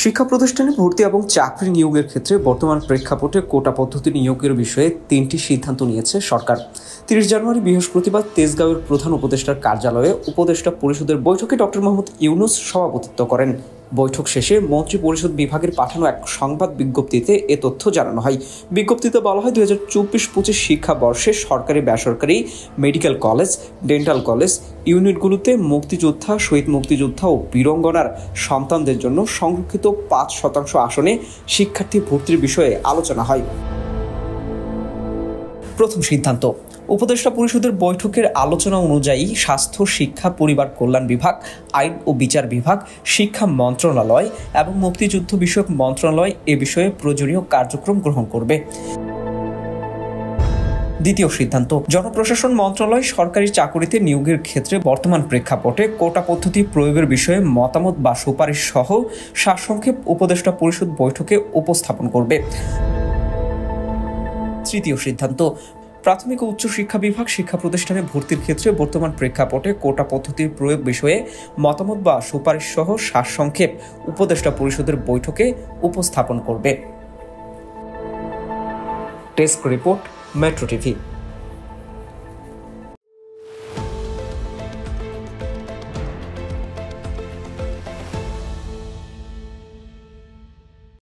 শিক্ষা প্রতিষ্ঠানে ভর্তি এবং চাকরি নিয়োগের ক্ষেত্রে বর্তমান প্রেক্ষাপটে কোটা পদ্ধতি নিয়োগের বিষয়ে 3টি সিদ্ধান্ত নিয়েছে সরকার। 30 জানুয়ারি বৃহস্পতিবার তেজগাঁওয়ের প্রধান উপদেষ্টার কার্যালয়ে উপদেষ্টা পরিষদের বৈঠকে ডক্টর মোহাম্মদ ইউনূস সভাপতিত্ব করেন। বৈঠক শেষে মন্ত্রী পরিষদ বিভাগের পাঠানো এক সংবাদ বিজ্ঞপ্তিতে এ তথ্য জানানো হয়। বিজ্ঞপ্তিতে বলা হয়, 2024-25 শিক্ষাবর্ষে সরকারি বেসরকারি মেডিকেল কলেজ, ডেন্টাল কলেজ ইউনিটগুলোতে মুক্তিযোদ্ধা, শহীদ মুক্তিযোদ্ধা ও বীরাঙ্গনার সন্তানদের জন্য সংরক্ষিত 5% আসনে শিক্ষার্থী ভর্তির বিষয়ে আলোচনা হয়। প্রথম সিদ্ধান্ত, উপদেষ্টা পরিষদের বৈঠকের আলোচনা অনুযায়ী স্বাস্থ্য, শিক্ষা, পরিবার কল্যাণ বিভাগ, আইন ও বিচার বিভাগ, শিক্ষা মন্ত্রণালয় এবং মুক্তিযুদ্ধ বিষয়ক মন্ত্রণালয় এ বিষয়ে প্রয়োজনীয় কার্যক্রম গ্রহণ করবে। দ্বিতীয় সিদ্ধান্ত, জনপ্রশাসন মন্ত্রণালয় সরকারি চাকুরিতে নিয়োগের ক্ষেত্রে বর্তমান প্রেক্ষাপটে কোটা পদ্ধতি প্রয়োগের বিষয়ে মতামত বা সুপারিশ সহ সারসংক্ষেপ উপদেষ্টা পরিষদ বৈঠকে উপস্থাপন করবে। তৃতীয় সিদ্ধান্ত, প্রাথমিক ও উচ্চ শিক্ষা বিভাগ শিক্ষা প্রতিষ্ঠানে ভর্তির ক্ষেত্রে বর্তমান প্রেক্ষাপটে কোটা পদ্ধতির প্রয়োগ বিষয়ে মতামত বা সুপারিশ সহ সারসংক্ষেপ উপদেষ্টা পরিষদের বৈঠকে উপস্থাপন করবে। Desk report, metro TV.